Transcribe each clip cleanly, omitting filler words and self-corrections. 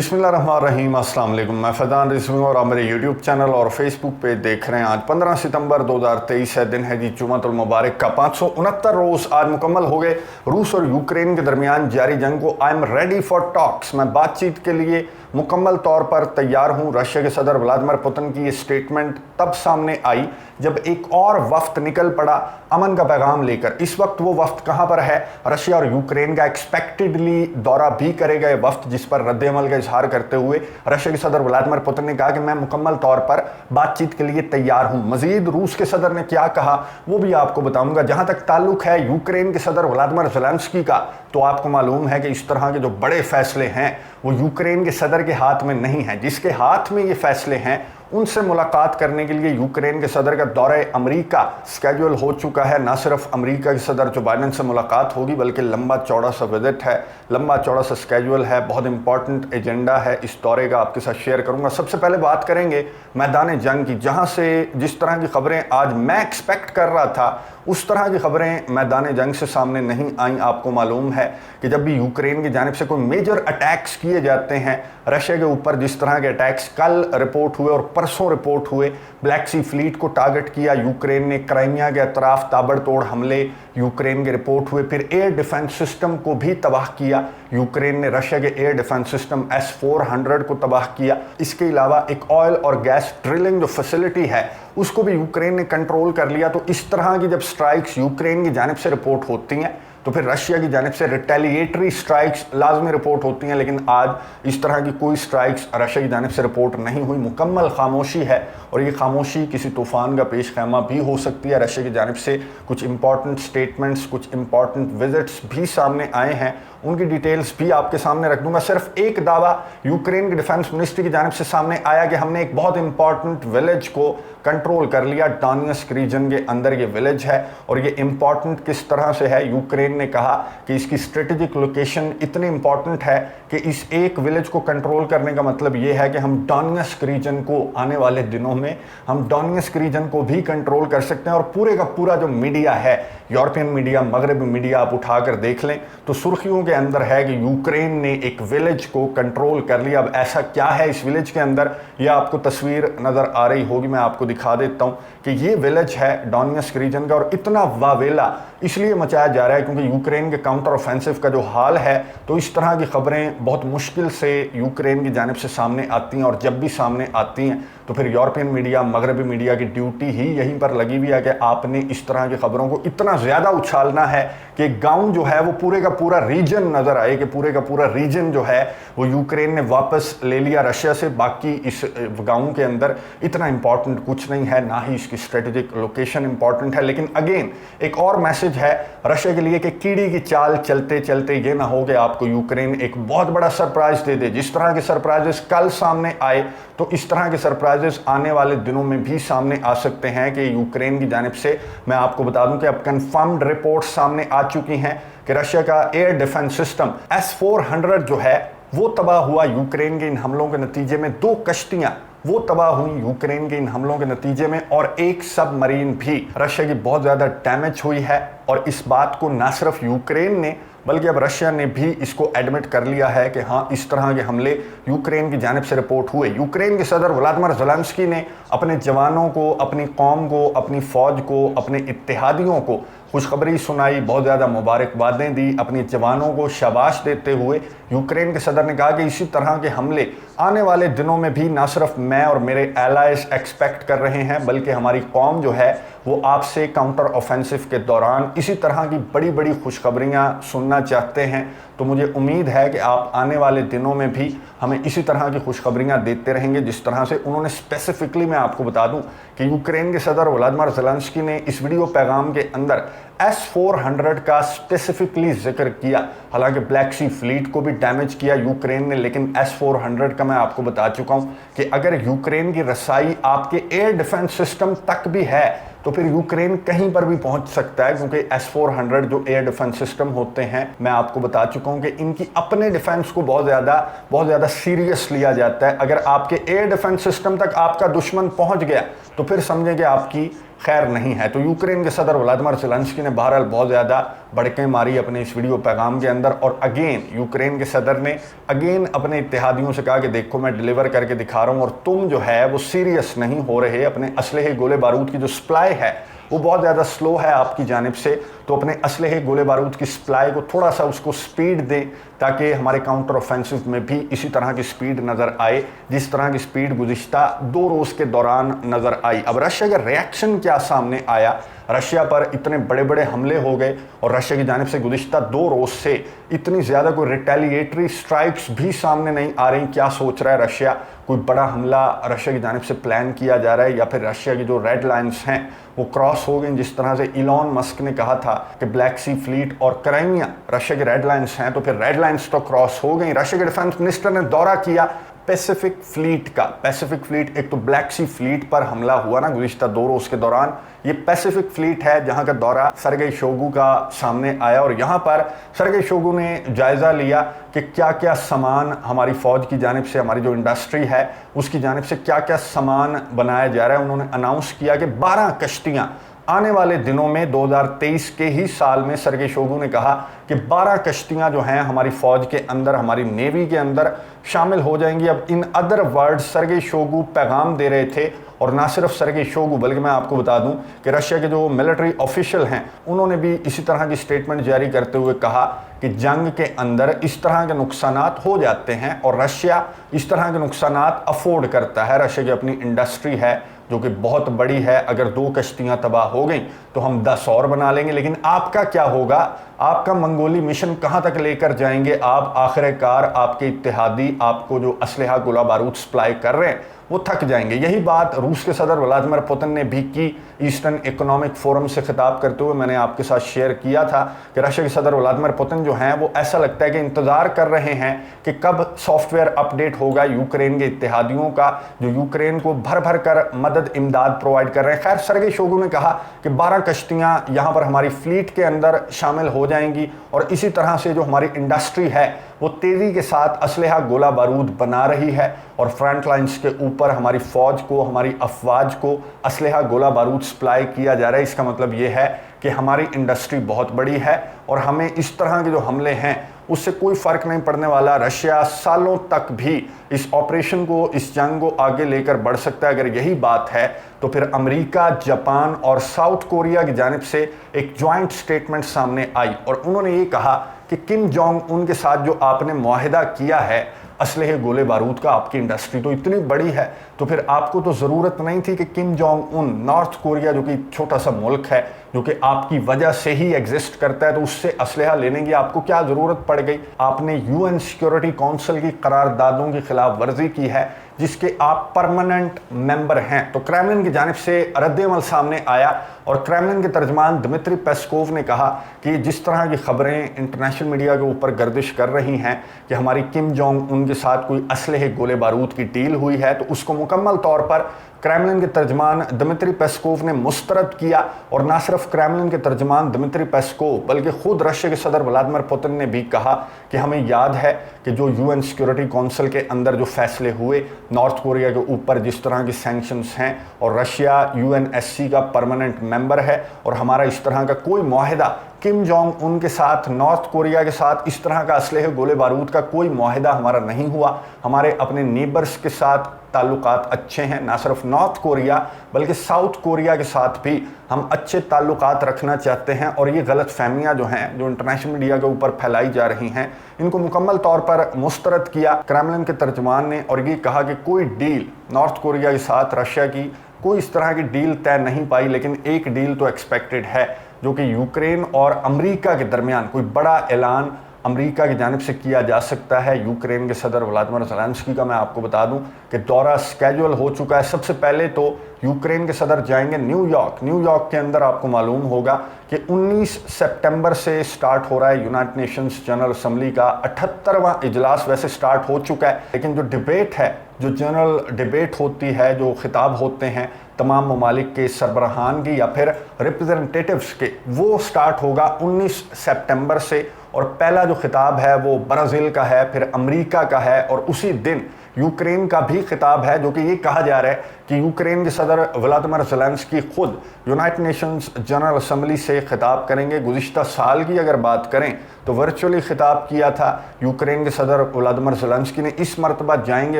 बिस्मिल्लाहिर्रहमानिर्रहीम, अस्सलाम वालेकुम। मैं फैज़ान रिजवी और आप मेरे यूट्यूब चैनल और फेसबुक पे देख रहे हैं। आज 15 सितंबर 2023 है, दिन है जी जुमातुल मुबारक का। 569 रोज़ आज मुकम्मल हो गए रूस और यूक्रेन के दरमियान जारी जंग को। I am ready for talks, मैं बातचीत के लिए मुकम्मल तौर पर तैयार हूँ। रशिया के सदर व्लादिमीर पुतिन की ये स्टेटमेंट तब सामने आई जब एक और वफ्द निकल पड़ा अमन का पैगाम लेकर। इस वक्त वो वफ्द कहाँ पर है? रशिया और यूक्रेन का एक्सपेक्टेडली दौरा भी करेगा ये वफ्द, जिस पर रद्द-ए-अमल का इजहार करते हुए रशिया के सदर व्लादिमीर पुतिन ने कहा कि मैं मुकम्मल तौर पर बातचीत के लिए तैयार हूं। मजीद रूस के सदर ने क्या कहा वो भी आपको बताऊंगा। जहां तक ताल्लुक है यूक्रेन के सदर व्लादिमीर ज़ेलेंस्की का, तो आपको मालूम है कि इस तरह के जो बड़े फैसले हैं वो यूक्रेन के सदर के हाथ में नहीं है। जिसके हाथ में ये फैसले हैं उनसे मुलाकात करने के लिए यूक्रेन के सदर का दौरे अमेरिका स्केड्यूल हो चुका है। ना सिर्फ अमेरिका के सदर जो बाइडेन से मुलाकात होगी, बल्कि लंबा चौड़ा सा विजिट है, लंबा चौड़ा सा स्केड्यूल है, बहुत इंपॉर्टेंट एजेंडा है इस दौरे का, आपके साथ शेयर करूंगा। सबसे पहले बात करेंगे मैदान जंग की, जहां से जिस तरह की खबरें आज मैं एक्सपेक्ट कर रहा था उस तरह की खबरें मैदान जंग से सामने नहीं आई। आपको मालूम है कि जब भी यूक्रेन की जानिब से कोई मेजर अटैक्स किए जाते हैं रशिया के ऊपर, जिस तरह के अटैक्स कल रिपोर्ट हुए और परसों रिपोर्ट हुए, ब्लैक सी फ्लीट को टारगेट किया यूक्रेन ने, क्राइमिया के अतराफ ताबड़तोड़ हमले यूक्रेन के रिपोर्ट हुए, फिर एयर डिफेंस सिस्टम को भी तबाह किया यूक्रेन ने, रशिया के एयर डिफेंस सिस्टम S-400 को तबाह किया। इसके अलावा एक ऑयल और गैस ड्रिलिंग जो फैसिलिटी है उसको भी यूक्रेन ने कंट्रोल कर लिया। तो इस तरह की जब स्ट्राइक्स यूक्रेन की जानिब से रिपोर्ट होती हैं तो फिर रशिया की जानिब से रिटेलिएटरी स्ट्राइक्स लाजमी रिपोर्ट होती हैं। लेकिन आज इस तरह की कोई स्ट्राइक्स रशिया की जानिब से रिपोर्ट नहीं हुई, मुकम्मल खामोशी है। और ये खामोशी किसी तूफान का पेश खैमा भी हो सकती है। रशिया की जानिब से कुछ इंपॉर्टेंट स्टेटमेंट्स, कुछ इंपॉर्टेंट विजिट्स भी सामने आए हैं, उनकी डिटेल्स भी आपके सामने रख दूंगा। सिर्फ एक दावा यूक्रेन के डिफेंस मिनिस्ट्री की जानिब से सामने आया कि हमने एक बहुत इंपॉर्टेंट विलेज को कंट्रोल कर लिया। डोनेट्स्क रीजन के अंदर ये विलेज है। और ये इंपॉर्टेंट किस तरह से है? यूक्रेन ने कहा कि इसकी स्ट्रेटेजिक लोकेशन इतनी इंपॉर्टेंट है कि इस एक विलेज को कंट्रोल करने का मतलब ये है कि हम डोनेट्स्क रीजन को आने वाले दिनों में हम डोनेट्स्क रीजन को भी कंट्रोल कर सकते हैं। और पूरे का पूरा जो मीडिया है, यूरोपियन मीडिया, मगरबी मीडिया, आप उठाकर देख लें तो सुर्खियों के अंदर है कि यूक्रेन ने एक विलेज को कंट्रोल कर लिया। अब ऐसा क्या है इस विलेज के अंदर, यह आपको तस्वीर नज़र आ रही होगी, मैं आपको दिखा देता हूं कि ये विलेज है डोनेट्स्क रीजन का। और इतना वावेला इसलिए मचाया जा रहा है क्योंकि यूक्रेन के काउंटर ऑफेंसिव का जो हाल है, तो इस तरह की खबरें बहुत मुश्किल से यूक्रेन की जानिब से सामने आती हैं। और जब भी सामने आती हैं तो फिर यूरोपियन मीडिया, मगरबी मीडिया की ड्यूटी ही यहीं पर लगी हुई है कि आपने इस तरह की खबरों को इतना ज़्यादा उछालना है कि गांव जो है वो पूरे का पूरा रीजन नज़र आए कि पूरे का पूरा रीजन जो है वो यूक्रेन ने वापस ले लिया रशिया से। बाकी इस गांव के अंदर इतना इंपॉर्टेंट कुछ नहीं है, ना ही इसकी स्ट्रेटेजिक लोकेशन इंपॉर्टेंट है। लेकिन अगेन एक और मैसेज है रशिया के लिए कि कीड़ी की चाल चलते चलते ये ना हो कि आपको यूक्रेन एक बहुत बड़ा सरप्राइज दे दे। जिस तरह के सरप्राइजेस कल सामने आए तो इस तरह के सरप्राइजेस आने वाले दिनों में भी सामने आ सकते हैं कि यूक्रेन की जानिब से। मैं आपको बता दूं कि अब कंफर्म्ड रिपोर्ट सामने आ चुकी हैं कि रशिया का एयर डिफेंस सिस्टम S-400 जो है वो तबाह हुआ यूक्रेन के इन हमलों के नतीजे में। 2 कश्तियां वो तबाह हुई यूक्रेन के इन हमलों के नतीजे में, और एक सबमरीन भी रशिया की बहुत ज़्यादा डैमेज हुई है। और इस बात को ना सिर्फ यूक्रेन ने बल्कि अब रशिया ने भी इसको एडमिट कर लिया है कि हाँ, इस तरह के हमले यूक्रेन की जानिब से रिपोर्ट हुए। यूक्रेन के सदर व्लादिमीर ज़ेलेंस्की ने अपने जवानों को, अपनी कौम को, अपनी फ़ौज को, अपने इत्तेहादियों को खुशखबरी सुनाई, बहुत ज़्यादा मुबारकबादें दी, अपने जवानों को शाबाश देते हुए यूक्रेन के सदर ने कहा कि इसी तरह के हमले आने वाले दिनों में भी ना सिर्फ मैं और मेरे एलाइज एक्सपेक्ट कर रहे हैं, बल्कि हमारी कौम जो है वो आपसे काउंटर ऑफेंसिव के दौरान इसी तरह की बड़ी बड़ी खुशखबरियाँ सुनना चाहते हैं। तो मुझे उम्मीद है कि आप आने वाले दिनों में भी हमें इसी तरह की खुशखबरियाँ देते रहेंगे। जिस तरह से उन्होंने स्पेसिफिकली, मैं आपको बता दूं कि यूक्रेन के सदर व्लादिमीर ज़ेलेंस्की ने इस वीडियो पैगाम के अंदर S-400 का स्पेसिफिकली जिक्र किया। हालांकि ब्लैक सी फ्लीट को भी डैमेज किया यूक्रेन ने, लेकिन S-400 का मैं आपको बता चुका हूं कि अगर यूक्रेन की रसाई आपके एयर डिफेंस सिस्टम तक भी है तो फिर यूक्रेन कहीं पर भी पहुंच सकता है। क्योंकि S-400 जो एयर डिफेंस सिस्टम होते हैं, मैं आपको बता चुका हूं कि इनकी अपने डिफेंस को बहुत ज़्यादा सीरियस लिया जाता है। अगर आपके एयर डिफेंस सिस्टम तक आपका दुश्मन पहुंच गया तो फिर समझें कि आपकी खैर नहीं है। तो यूक्रेन के सदर व्लादिमीर ज़ेलेंस्की ने बहरहाल बहुत ज़्यादा भड़कें मारी अपने इस वीडियो पैगाम के अंदर, और अगेन यूक्रेन के सदर ने अगेन अपने इत्तेहादियों से कहा कि देखो मैं डिलीवर करके दिखा रहा हूँ, और तुम जो है वो सीरियस नहीं हो रहे। अपने असलहे गोले बारूद की जो सप्लाई है वो बहुत ज़्यादा स्लो है आपकी जानिब से, तो अपने असलहे गोले बारूद की सप्लाई को थोड़ा सा उसको स्पीड दें, ताकि हमारे काउंटर ऑफेंसिव में भी इसी तरह की स्पीड नज़र आए जिस तरह की स्पीड गुज़िश्ता 2 रोज़ के दौरान नज़र आई। अब रशिया का रिएक्शन क्या सामने आया, रशिया पर इतने बड़े बड़े हमले हो गए और रशिया की जानिब से गुज़िश्ता 2 रोज़ से इतनी ज़्यादा कोई रिटेलिएटरी स्ट्राइक्स भी सामने नहीं आ रही। क्या सोच रहा है रशिया? कोई बड़ा हमला रशिया की जानिब से प्लान किया जा रहा है, या फिर रशिया की जो रेड लाइन्स हैं वो क्रॉस हो गई? जिस तरह से इलॉन मस्क ने कहा था कि ब्लैक सी फ्लीट और क्राइमिया रशिया की रेड लाइन्स हैं, तो फिर रेड लाइन्स तो क्रॉस हो गई। रशिया के डिफेंस मिनिस्टर ने दौरा किया पैसिफिक फ्लीट का। पैसिफिक फ्लीट, एक तो ब्लैक सी फ्लीट पर हमला हुआ ना गुज़िश्ता 2 रोज़ के दौरान, ये पैसिफिक फ्लीट है जहां का दौरा सर्गेई शोइगु का सामने आया, और यहां पर सर्गेई शोइगु ने जायज़ा लिया कि क्या क्या सामान हमारी फ़ौज की जानिब से, हमारी जो इंडस्ट्री है उसकी जानिब से क्या क्या सामान बनाया जा रहा है। उन्होंने अनाउंस किया कि 12 कश्तियाँ आने वाले दिनों में 2023 के ही साल में सर्गेई शोइगु ने कहा कि 12 कश्तियां जो हैं हमारी फ़ौज के अंदर, हमारी नेवी के अंदर शामिल हो जाएंगी। अब in other words Sergei Shoigu पैगाम दे रहे थे, और ना सिर्फ सर्गेई शोइगु बल्कि मैं आपको बता दूं कि रशिया के जो मिलिट्री ऑफिशियल हैं उन्होंने भी इसी तरह की स्टेटमेंट जारी करते हुए कहा कि जंग के अंदर इस तरह के नुकसानात हो जाते हैं और रशिया इस तरह के नुकसानात अफोर्ड करता है। रशिया की अपनी इंडस्ट्री है जो कि बहुत बड़ी है, अगर 2 कश्तियां तबाह हो गई तो हम 10 और बना लेंगे। लेकिन आपका क्या होगा? आपका मंगोली मिशन कहां तक लेकर जाएंगे आप? आखिरकार आपके इत्तेहादी आपको जो असलहा गोला बारूद सप्लाई कर रहे हैं वो थक जाएंगे। यही बात रूस के सदर व्लादिमीर पुतिन ने भी की। ईस्टर्न इकोनॉमिक फोरम से खिताब करते हुए मैंने आपके साथ शेयर किया था कि रशिया के सदर व्लादिमीर पुतिन जो हैं वो ऐसा लगता है कि इंतज़ार कर रहे हैं कि कब सॉफ्टवेयर अपडेट होगा यूक्रेन के इत्तेहादियों का, जो यूक्रेन को भर भर कर मदद इमदाद प्रोवाइड कर रहे हैं। खैर सर्गेई शोइगु ने कहा कि 12 कश्तियाँ यहाँ पर हमारी फ्लीट के अंदर शामिल हो जाएंगी, और इसी तरह से जो हमारी इंडस्ट्री है वो तेज़ी के साथ असलहा गोला बारूद बना रही है, और फ्रंट लाइन्स के ऊपर हमारी फ़ौज को, हमारी अफवाज को असलहा गोला बारूद सप्लाई किया जा रहा है। इसका मतलब ये है कि हमारी इंडस्ट्री बहुत बड़ी है और हमें इस तरह के जो हमले हैं उससे कोई फ़र्क नहीं पड़ने वाला। रशिया सालों तक भी इस ऑपरेशन को, इस जंग को आगे लेकर बढ़ सकता है। अगर यही बात है तो फिर अमेरिका, जापान और साउथ कोरिया की जानिब से एक जॉइंट स्टेटमेंट सामने आई, और उन्होंने ये कहा कि किम जोंग उन के साथ जो आपने मुआहिदा किया है असलहे गोले बारूद का, आपकी इंडस्ट्री तो इतनी बड़ी है, तो फिर आपको तो ज़रूरत नहीं थी कि Kim Jong Un, north Korea जो कि छोटा सा मुल्क है, जो कि आपकी वजह से ही एग्जिस्ट करता है, तो उससे असलहा लेने की आपको क्या ज़रूरत पड़ गई? आपने यूएन सिक्योरिटी काउंसिल की करारदादों की खिलाफ वर्जी की है जिसके आप परमानेंट मेंबर हैं। तो क्रेमलिन की जानिब से रद्द-ए-अमल सामने आया, और क्रेमलिन के तर्जमान दिमित्री पेस्कोव ने कहा कि जिस तरह की खबरें इंटरनेशनल मीडिया के ऊपर गर्दिश कर रही हैं कि हमारी किम जोंग उन के साथ कोई असलहे गोले बारूद की डील हुई है, तो उसको मुकम्मल तौर पर क्रेमलिन के तर्जमान दिमित्री पेस्कोव ने मुस्तरद किया। और ना सिर्फ क्रेमलिन के तर्जमान दिमित्री पेस्कोव बल्कि खुद रशिया के सदर व्लादिमीर पुतिन ने भी कहा कि हमें याद है कि जो यूएन सिक्योरिटी काउंसिल के अंदर जो फैसले हुए नॉर्थ कोरिया के ऊपर, जिस तरह की सैंक्शंस हैं, और रशिया यूएनएससी का परमानेंट मेंबर है, और हमारा इस तरह का कोई मुआहिदा किम जोंग उन के साथ, नॉर्थ कोरिया के साथ इस तरह का असलहे गोले बारूद का कोई मुआहिदा हमारा नहीं हुआ। हमारे अपने नेबर्स के साथ ताल्लुकात अच्छे हैं, ना सिर्फ नॉर्थ कोरिया बल्कि साउथ कोरिया के साथ भी हम अच्छे ताल्लुकात रखना चाहते हैं। और ये गलत फहमियाँ जो हैं, जो इंटरनेशनल मीडिया के ऊपर फैलाई जा रही हैं, इनको मुकम्मल तौर पर मुस्तरद किया क्रेमलिन के तर्जमान ने, और ये कहा कि कोई डील नॉर्थ कोरिया के साथ रशिया की कोई इस तरह की डील तय नहीं पाई, लेकिन एक डील तो एक्सपेक्टेड है जो कि यूक्रेन और अमेरिका के दरमियान कोई बड़ा ऐलान अमेरिका की जानिब से किया जा सकता है। यूक्रेन के सदर व्लादिमीर ज़ेलेंस्की का मैं आपको बता दूं कि दौरा स्केड्यूल हो चुका है। सबसे पहले तो यूक्रेन के सदर जाएंगे न्यूयॉर्क। न्यूयॉर्क के अंदर आपको मालूम होगा कि 19 सितंबर से स्टार्ट हो रहा है यूनाइटेड नेशंस जनरल असम्बली का 78वां इजलास। वैसे स्टार्ट हो चुका है, लेकिन जो डिबेट है, जो जनरल डिबेट होती है, जो खिताब होते हैं तमाम ममालिक के सरबराहान की या फिर रिप्रेजेंटेटिव्स के, वो स्टार्ट होगा 19 सितंबर से। और पहला जो खिताब है वो ब्राज़ील का है, फिर अमेरिका का है, और उसी दिन यूक्रेन का भी खिताब है, जो कि ये कहा जा रहा है कि यूक्रेन के सदर व्लादिमीर ज़ेलेंस्की खुद यूनाइटेड नेशंस जनरल असेंबली से खिताब करेंगे। गुज़िश्ता साल की अगर बात करें तो वर्चुअली खिताब किया था यूक्रेन के सदर व्लादिमीर ज़ेलेंस्की ने। इस मरतबा जाएंगे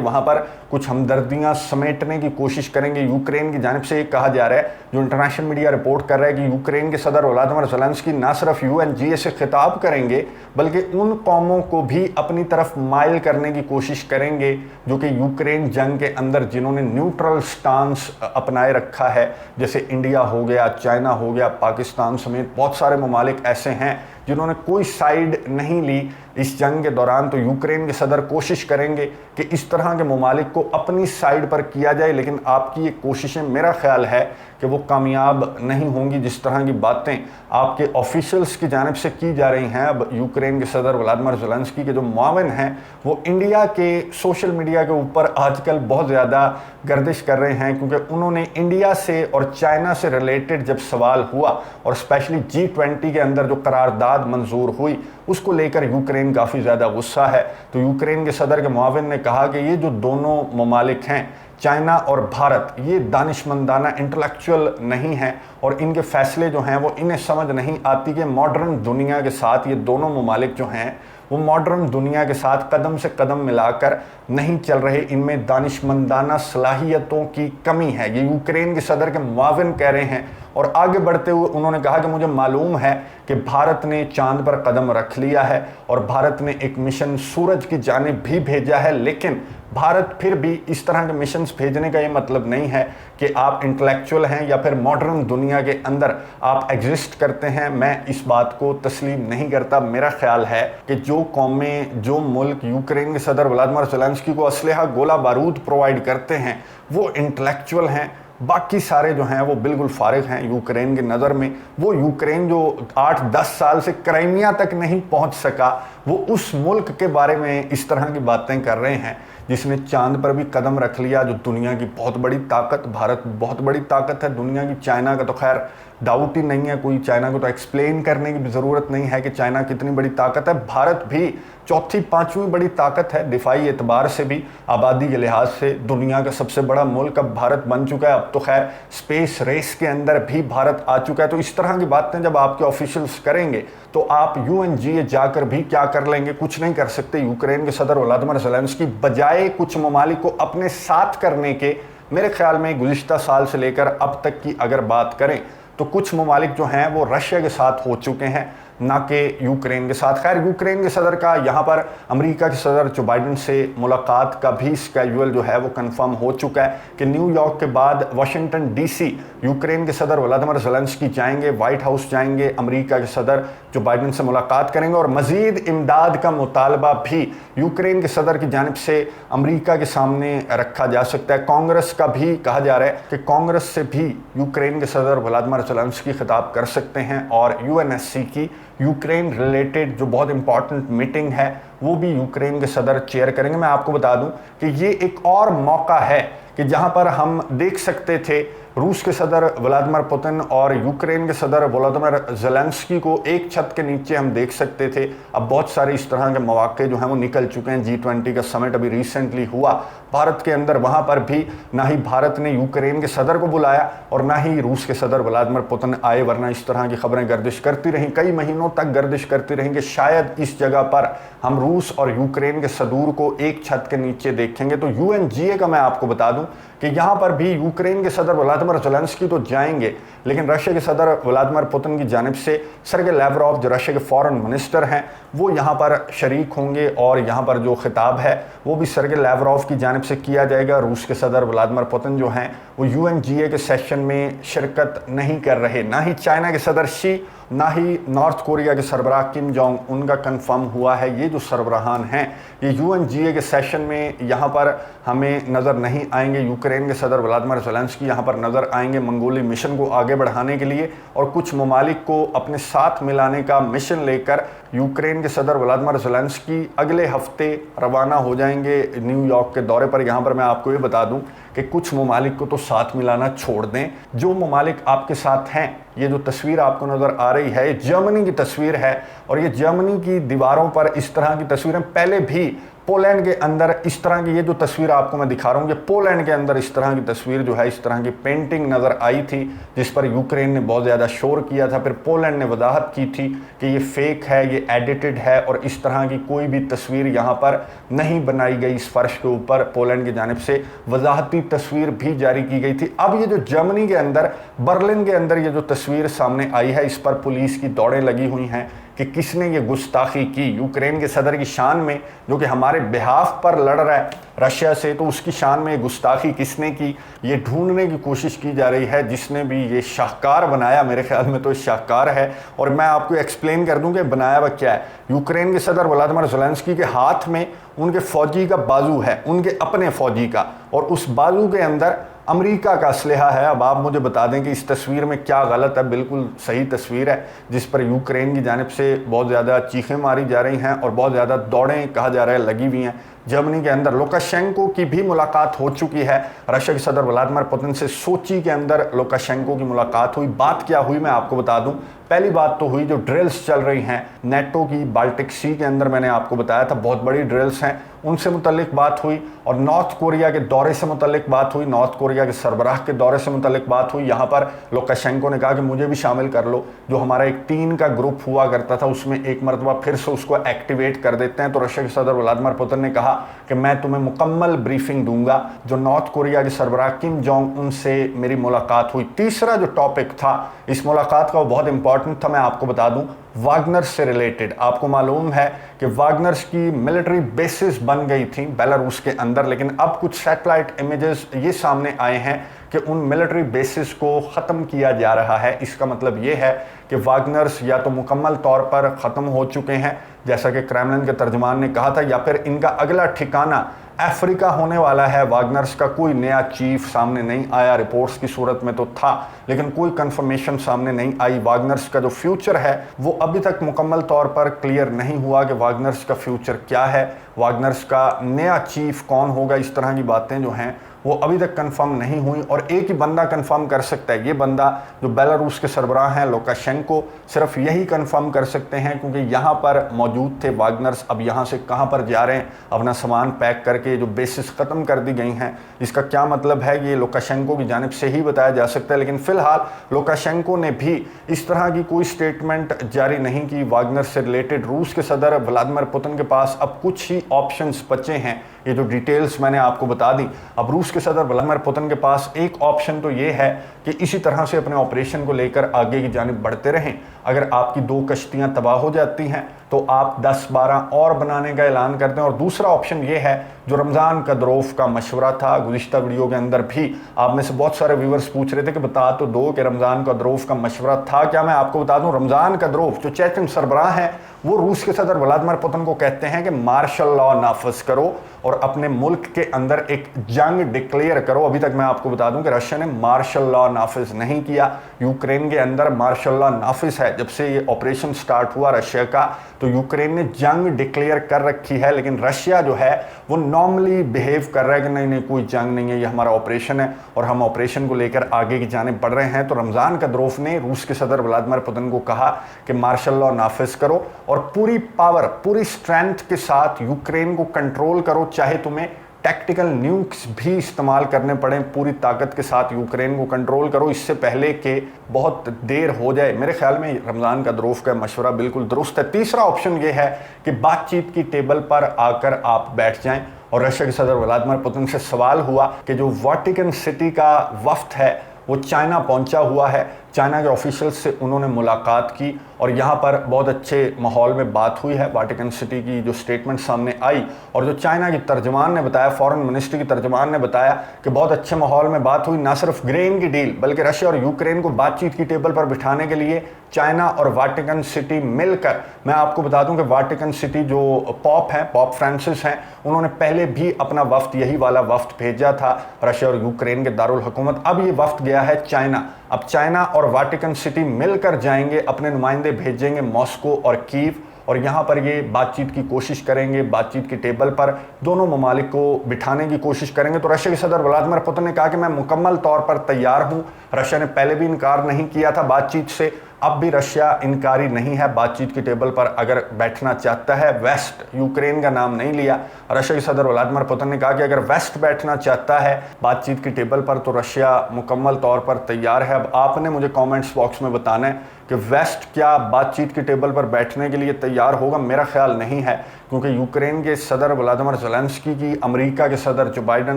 वहाँ पर कुछ हमदर्दियाँ समेटने की कोशिश करेंगे यूक्रेन की जानिब से। ये कहा जा रहा है, जो इंटरनेशनल मीडिया रिपोर्ट कर रहा है, कि यूक्रेन के सदर व्लादिमीर ज़ेलेंस्की ना सिर्फ UNGA से खिताब करेंगे बल्कि उन कौमों को भी अपनी तरफ माइल करने की कोशिश करेंगे जो कि यूक्रेन जंग के अंदर जिन्होंने न्यूट्रल स्टांस अपनाए रखा है, जैसे इंडिया हो गया, चाइना हो गया, पाकिस्तान समेत बहुत सारे ममालिक ऐसे हैं जिन्होंने कोई साइड नहीं ली इस जंग के दौरान। तो यूक्रेन के सदर कोशिश करेंगे कि इस तरह के ममालिक को अपनी साइड पर किया जाए, लेकिन आपकी ये कोशिशें मेरा ख्याल है कि वो कामयाब नहीं होंगी। जिस तरह की बातें आपके ऑफिशियल्स की जानिब से की जा रही हैं, अब यूक्रेन के सदर व्लादिमीर ज़ेलेंस्की के जो मुआविन हैं वो इंडिया के सोशल मीडिया के ऊपर आजकल बहुत ज़्यादा गर्दिश कर रहे हैं, क्योंकि उन्होंने इंडिया से और चाइना से रिलेटेड जब सवाल हुआ और स्पेशली G20 के अंदर जो करारदाद मंजूर हुई उसको लेकर यूक्रेन काफ़ी ज़्यादा गुस्सा है। तो यूक्रेन के सदर के मुआविन ने कहा कि ये जो दोनों ममालिक हैं, चाइना और भारत, ये दानिशमंदाना इंटेलेक्चुअल नहीं है और इनके फैसले जो हैं वो इन्हें समझ नहीं आती कि मॉडर्न दुनिया के साथ ये दोनों ममालिक जो हैं वो मॉडर्न दुनिया के साथ कदम से कदम मिलाकर नहीं चल रहे, इनमें दानिशमंदाना सलाहियतों की कमी है। ये यूक्रेन के सदर के मुआविन कह रहे हैं। और आगे बढ़ते हुए उन्होंने कहा कि मुझे मालूम है कि भारत ने चांद पर कदम रख लिया है और भारत ने एक मिशन सूरज की जानिब भी भेजा है, लेकिन भारत फिर भी इस तरह के मिशंस भेजने का ये मतलब नहीं है कि आप इंटेलेक्चुअल हैं या फिर मॉडर्न दुनिया के अंदर आप एग्जिस्ट करते हैं। मैं इस बात को तस्लीम नहीं करता। मेरा ख्याल है कि जो कौमें, जो मुल्क यूक्रेन के सदर व्लादिमीर ज़ेलेंस्की को असलहा, गोला बारूद प्रोवाइड करते हैं वो इंटेलेक्चुअल हैं, बाकी सारे जो हैं वो बिल्कुल फारिग हैं यूक्रेन की नज़र में। वो यूक्रेन जो 8-10 साल से क्राइमिया तक नहीं पहुंच सका, वो उस मुल्क के बारे में इस तरह की बातें कर रहे हैं जिसने चांद पर भी कदम रख लिया, जो दुनिया की बहुत बड़ी ताकत, भारत बहुत बड़ी ताकत है दुनिया की। चाइना का तो खैर डाउट ही नहीं है कोई, चाइना को तो एक्सप्लेन करने की भी ज़रूरत नहीं है कि चाइना कितनी बड़ी ताकत है। भारत भी चौथी पांचवी बड़ी ताकत है, दिफाई एतबार से भी, आबादी के लिहाज से दुनिया का सबसे बड़ा मुल्क अब भारत बन चुका है। अब तो खैर स्पेस रेस के अंदर भी भारत आ चुका है। तो इस तरह की बातें जब आपके ऑफिशियल्स करेंगे तो आप UNGA जाकर भी क्या कर लेंगे? कुछ नहीं कर सकते। यूक्रेन के सदर व्लादिमीर ज़ेलेंस्की बजाय कुछ ममालिक को अपने साथ करने के, मेरे ख्याल में गुज़िश्ता साल से लेकर अब तक की अगर बात करें तो कुछ ममालिक जो हैं वो रशिया के साथ हो चुके हैं, ना कि यूक्रेन के साथ। खैर यूक्रेन के सदर का यहाँ पर अमेरिका के सदर जो बाइडन से मुलाकात का भी स्केड्यूल जो है वो कंफर्म हो चुका है कि न्यूयॉर्क के बाद वाशिंगटन DC यूक्रेन के सदर व्लादिमीर ज़ेलेंस्की जाएंगे, वाइट हाउस जाएंगे, अमेरिका के सदर जो बाइडन से मुलाकात करेंगे और मज़ीद इमदाद का मुतालबा भी यूक्रेन के सदर की जानिब से अमेरिका के सामने रखा जा सकता है। कांग्रेस का भी कहा जा रहा है कि कांग्रेस से भी यूक्रेन के सदर व्लादिमीर ज़ेलेंस्की खिताब कर सकते हैं और UNSC की यूक्रेन रिलेटेड जो बहुत इंपॉर्टेंट मीटिंग है वो भी यूक्रेन के सदर चेयर करेंगे। मैं आपको बता दूं कि ये एक और मौका है कि जहां पर हम देख सकते थे रूस के सदर व्लादिमीर पुतिन और यूक्रेन के सदर व्लादिमीर ज़ेलेंस्की को एक छत के नीचे हम देख सकते थे। अब बहुत सारे इस तरह के मौके जो हैं वो निकल चुके हैं। G20 का समिट अभी रिसेंटली हुआ भारत के अंदर, वहाँ पर भी ना ही भारत ने यूक्रेन के सदर को बुलाया और ना ही रूस के सदर व्लादिमीर पुतिन आए, वरना इस तरह की खबरें गर्दिश करती रहीं, कई महीनों तक गर्दिश करती रहीं कि शायद इस जगह पर हम रूस और यूक्रेन के सदूर को एक छत के नीचे देखेंगे। तो UNGA का मैं आपको बता दूं कि यहाँ पर भी यूक्रेन के सदर व्लादिमीर ज़ेलेंस्की तो जाएंगे, लेकिन रशिया के सदर व्लादिमीर पुतिन की जानिब से सर्गे लैवरोव जो रशिया के फॉरेन मिनिस्टर हैं वो यहाँ पर शरीक होंगे और यहाँ पर जो खिताब है वो भी सर्गे लैवरोव की जानिब से किया जाएगा। रूस के सदर व्लादिमीर पुतिन जो हैं वो UNGA के सेशन में शिरकत नहीं कर रहे, ना ही चाइना के सदर शी, ना ही नॉर्थ कोरिया के सरबराह किम जोंग उनका कंफर्म हुआ है। ये जो सरबराहान हैं ये UNGA के सेशन में यहाँ पर हमें नज़र नहीं आएंगे। यूक्रेन के सदर व्लादिमीर ज़ेलेंस्की यहाँ पर नज़र आएंगे मंगोली मिशन को आगे बढ़ाने के लिए और कुछ ममालिक को अपने साथ मिलाने का मिशन लेकर यूक्रेन के सदर व्लादिमीर ज़ेलेंस्की अगले हफ्ते रवाना हो जाएंगे न्यूयॉर्क के दौरे पर। यहाँ पर मैं आपको ये बता दूं कि कुछ ममालिक को तो साथ मिलाना छोड़ दें, जो ममालिक आपके साथ हैं, ये जो तस्वीर आपको नज़र आ रही है ये जर्मनी की तस्वीर है और ये जर्मनी की दीवारों पर इस तरह की तस्वीरें पहले भी पोलैंड के अंदर इस तरह की ये जो तस्वीर आपको मैं दिखा रहा हूँ, ये पोलैंड के अंदर इस तरह की तस्वीर जो है, इस तरह की पेंटिंग नज़र आई थी जिस पर यूक्रेन ने बहुत ज़्यादा शोर किया था। फिर पोलैंड ने वजाहत की थी कि ये फेक है, ये एडिटेड है और इस तरह की कोई भी तस्वीर यहाँ पर नहीं बनाई गई। इस फर्श के ऊपर पोलैंड की जानिब से वजाहती तस्वीर भी जारी की गई थी। अब ये जो जर्मनी के अंदर, बर्लिन के अंदर ये जो तस्वीर सामने आई है, इस पर पुलिस की दौड़ें लगी हुई हैं कि किसने ये गुस्ताखी की। यूक्रेन के सदर की शान में, जो कि हमारे बिहाफ पर लड़ रहा है रशिया से, तो उसकी शान में गुस्ताखी किसने की, ये ढूंढने की कोशिश की जा रही है। जिसने भी ये शाहकार बनाया, मेरे ख्याल में तो शाहकार है, और मैं आपको एक्सप्लेन कर दूं कि बनाया वह क्या है। यूक्रेन के सदर व्लादिमीर ज़ेलेंस्की के हाथ में उनके फौजी का बाजू है, उनके अपने फौजी का, और उस बाजू के अंदर अमेरिका का असलहा है। अब आप मुझे बता दें कि इस तस्वीर में क्या गलत है। बिल्कुल सही तस्वीर है जिस पर यूक्रेन की जानिब से बहुत ज़्यादा चीखें मारी जा रही हैं और बहुत ज़्यादा दौड़ें, कहा जा रहा है, लगी हुई हैं। जर्मनी के अंदर लुकाशेंको की भी मुलाकात हो चुकी है रशिया के सदर व्लादिमीर पुतिन से। सोची के अंदर लुकाशेंको की मुलाकात हुई। बात क्या हुई मैं आपको बता दूं। पहली बात तो हुई जो ड्रिल्स चल रही हैं नेटो की बाल्टिक सी के अंदर, मैंने आपको बताया था बहुत बड़ी ड्रिल्स हैं, उनसे मुतल्लिक बात हुई। और नॉर्थ कोरिया के दौरे से मुतल्लिक बात हुई, नॉर्थ कोरिया के सरबराह के दौरे से मुतल्लिक बात हुई। यहाँ पर लुकाशेंको ने कहा कि मुझे भी शामिल कर लो। जो हमारा एक 3 का ग्रुप हुआ करता था उसमें एक मरतबा फिर से उसको एक्टिवेट कर देते हैं। तो रशिया के सदर व्लादिमीर पुतिन ने कहा कि मैं तुम्हें मुकम्मल ब्रीफिंग दूंगा। जो नॉर्थ कोरिया के सरबराह किम जोंग उन से मेरी मुलाकात हुई। तीसरा जो टॉपिक था इस मुलाकात का, वो बहुत इंपॉर्टेंट था, मैं आपको बता दूं, वागनर से रिलेटेड। आपको मालूम है कि वागनर्स की मिलिट्री बेसिस बन गई थी बेलारूस के अंदर, लेकिन अब कुछ सैटेलाइट इमेजेस ये सामने आए हैं कि उन मिलिट्री बेसिस को ख़त्म किया जा रहा है। इसका मतलब ये है कि वागनर्स या तो मुकम्मल तौर पर ख़त्म हो चुके हैं जैसा कि क्रेमलिन के तर्जमान ने कहा था, या फिर इनका अगला ठिकाना अफ्रीका होने वाला है। वागनर्स का कोई नया चीफ सामने नहीं आया। रिपोर्ट्स की सूरत में तो था लेकिन कोई कंफर्मेशन सामने नहीं आई। वागनर्स का जो फ्यूचर है वो अभी तक मुकम्मल तौर पर क्लियर नहीं हुआ कि वागनर्स का फ्यूचर क्या है, वागनर्स का नया चीफ कौन होगा। इस तरह की बातें जो हैं वो अभी तक कंफर्म नहीं हुई। और एक ही बंदा कंफर्म कर सकता है, ये बंदा जो बेलारूस के सरबराह हैं लुकाशेंको, सिर्फ यही कंफर्म कर सकते हैं क्योंकि यहाँ पर मौजूद थे वागनर्स। अब यहाँ से कहाँ पर जा रहे हैं, अपना सामान पैक करके, जो बेसिस ख़त्म कर दी गई हैं, इसका क्या मतलब है ये लुकाशेंको की जानिब से ही बताया जा सकता है। लेकिन फ़िलहाल लुकाशेंको ने भी इस तरह की कोई स्टेटमेंट जारी नहीं की वागनर से रिलेटेड। रूस के सदर व्लादिमीर पुतिन के पास अब कुछ ही ऑप्शंस बचे हैं, ये जो डिटेल्स मैंने आपको बता दी। अब रूस के सदर व्लादिमीर पुतिन के पास एक ऑप्शन तो ये है कि इसी तरह से अपने ऑपरेशन को लेकर आगे की जानिब बढ़ते रहें। अगर आपकी 2 कश्तियां तबाह हो जाती हैं तो आप 10-12 और बनाने का ऐलान करते हैं। और दूसरा ऑप्शन ये है जो रमज़ान कदरोफ का मशवरा था, गुज़िश्ता वीडियो के अंदर भी आप में से बहुत सारे व्यूवर्स पूछ रहे थे कि बता तो दो कि रमज़ान कदरोफ का मशवरा था क्या। मैं आपको बता दूं, रमज़ान कदरोफ जो चेचन सरबराह हैं वो रूस के सदर व्लादिमीर पुतिन को कहते हैं कि मार्शल लॉ नाफिज करो और अपने मुल्क के अंदर एक जंग डिक्लेयर करो। अभी तक मैं आपको बता दूं कि रशिया ने मार्शल लॉ नाफिज नहीं किया। यूक्रेन के अंदर मार्शल लॉ नाफिज है। जब से ये ऑपरेशन स्टार्ट हुआ रशिया का, तो यूक्रेन ने जंग डिक्लेयर कर रखी है, लेकिन रशिया जो है वो नॉर्मली बिहेव कर रहा है कि नहीं नहीं कोई जंग नहीं है, ये हमारा ऑपरेशन है और हम ऑपरेशन को लेकर आगे की जानिब बढ़ रहे हैं। तो रमज़ान कदरोफ ने रूस के सदर व्लादिमीर पुतिन को कहा कि मार्शल लॉ नाफिज करो और पूरी पावर, पूरी स्ट्रेंथ के साथ यूक्रेन को कंट्रोल करो, चाहे तुम्हें टैक्टिकल न्यूक्स भी इस्तेमाल करने पड़े, पूरी ताकत के साथ यूक्रेन को कंट्रोल करो, इससे पहले कि बहुत देर हो जाए। मेरे ख्याल में रमज़ान कदरोफ का मशवरा बिल्कुल दुरुस्त है। तीसरा ऑप्शन ये है कि बातचीत की टेबल पर आकर आप बैठ जाएं। और रशिया के सदर व्लादिमीर पुतिन से सवाल हुआ कि जो वाटिकन सिटी का वफ्द है वो चाइना पहुंचा हुआ है, चाइना के ऑफिशियल से उन्होंने मुलाकात की और यहाँ पर बहुत अच्छे माहौल में बात हुई है। वाटिकन सिटी की जो स्टेटमेंट सामने आई और जो चाइना की तर्जमान ने बताया, फॉरेन मिनिस्ट्री की तर्जमान ने बताया कि बहुत अच्छे माहौल में बात हुई। ना सिर्फ ग्रेन की डील बल्कि रशिया और यूक्रेन को बातचीत की टेबल पर बिठाने के लिए चाइना और वाटिकन सिटी मिलकर, मैं आपको बता दूं कि वाटिकन सिटी जो पॉप हैं, पॉप फ्रांसिस हैं, उन्होंने पहले भी अपना वफ्द, यही वाला वफ्द भेजा था रशिया और यूक्रेन के दारुल हुकूमत। अब ये वफ्द गया है चाइना। अब चाइना और वाटिकन सिटी मिलकर जाएंगे, अपने नुमाइंदे भेजेंगे मॉस्को और कीव और यहाँ पर ये बातचीत की कोशिश करेंगे, बातचीत की टेबल पर दोनों ममालिक को बिठाने की कोशिश करेंगे। तो रशिया के सदर व्लादिमीर पुतिन ने कहा कि मैं मुकम्मल तौर पर तैयार हूँ। रशिया ने पहले भी इनकार नहीं किया था बातचीत से, अब भी रशिया इनकारी नहीं है बातचीत की टेबल पर अगर बैठना चाहता है। वेस्ट, यूक्रेन का नाम नहीं लिया। रशिया के सदर व्लादिमीर पुतिन ने कहा कि अगर वेस्ट बैठना चाहता है बातचीत की टेबल पर तो रशिया मुकम्मल तौर पर तैयार है। अब आपने मुझे कमेंट्स बॉक्स में बताना है कि वेस्ट क्या बातचीत की टेबल पर बैठने के लिए तैयार होगा। मेरा ख्याल नहीं है, क्योंकि यूक्रेन के सदर व्लादिमीर ज़ेलेंस्की की, अमेरिका के सदर जो बाइडन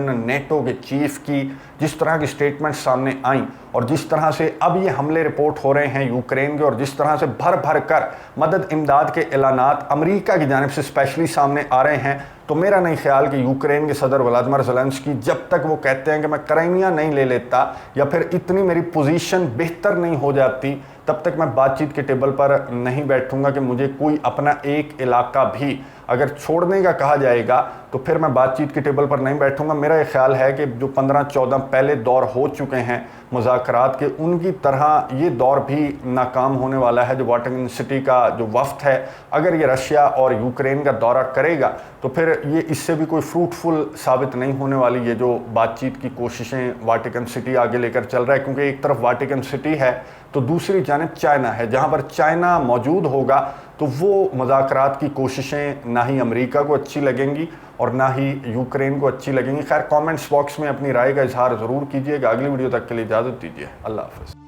ने, नेटो के चीफ की जिस तरह की स्टेटमेंट सामने आई और जिस तरह से अब ये हमले रिपोर्ट हो रहे हैं यूक्रेन के और जिस तरह से भर भर कर मदद इमदाद के ऐलानात अमेरिका की जानिब से स्पेशली सामने आ रहे हैं, तो मेरा नहीं ख्याल कि यूक्रेन के सदर व्लादिमीर ज़ेलेंस्की जब तक वो कहते हैं कि मैं क्राइमिया नहीं ले लेता या फिर इतनी मेरी पोजीशन बेहतर नहीं हो जाती, तब तक मैं बातचीत के टेबल पर नहीं बैठूंगा कि मुझे कोई अपना एक इलाका भी अगर छोड़ने का कहा जाएगा तो फिर मैं बातचीत के टेबल पर नहीं बैठूंगा। मेरा ये ख्याल है कि जो 15-14 पहले दौर हो चुके हैं मुज़ाकरात के, उनकी तरह ये दौर भी नाकाम होने वाला है। जो वाशिंगटन सिटी का जो वफ्द है, अगर ये रशिया और यूक्रेन का दौरा करेगा तो फिर ये इससे भी कोई फ्रूटफुल साबित नहीं होने वाली ये जो बातचीत की कोशिशें वाशिंगटन सिटी आगे लेकर चल रहा है। क्योंकि एक तरफ वाशिंगटन सिटी है तो दूसरी जानिब चाइना है। जहाँ पर चाइना मौजूद होगा तो वो मुज़ाकरात की कोशिशें ना ही अमेरिका को अच्छी लगेंगी और ना ही यूक्रेन को अच्छी लगेंगी। खैर, कमेंट्स बॉक्स में अपनी राय का इजहार ज़रूर कीजिएगा। अगली वीडियो तक के लिए इजाज़त दीजिए। अल्लाह हाफ़िज़।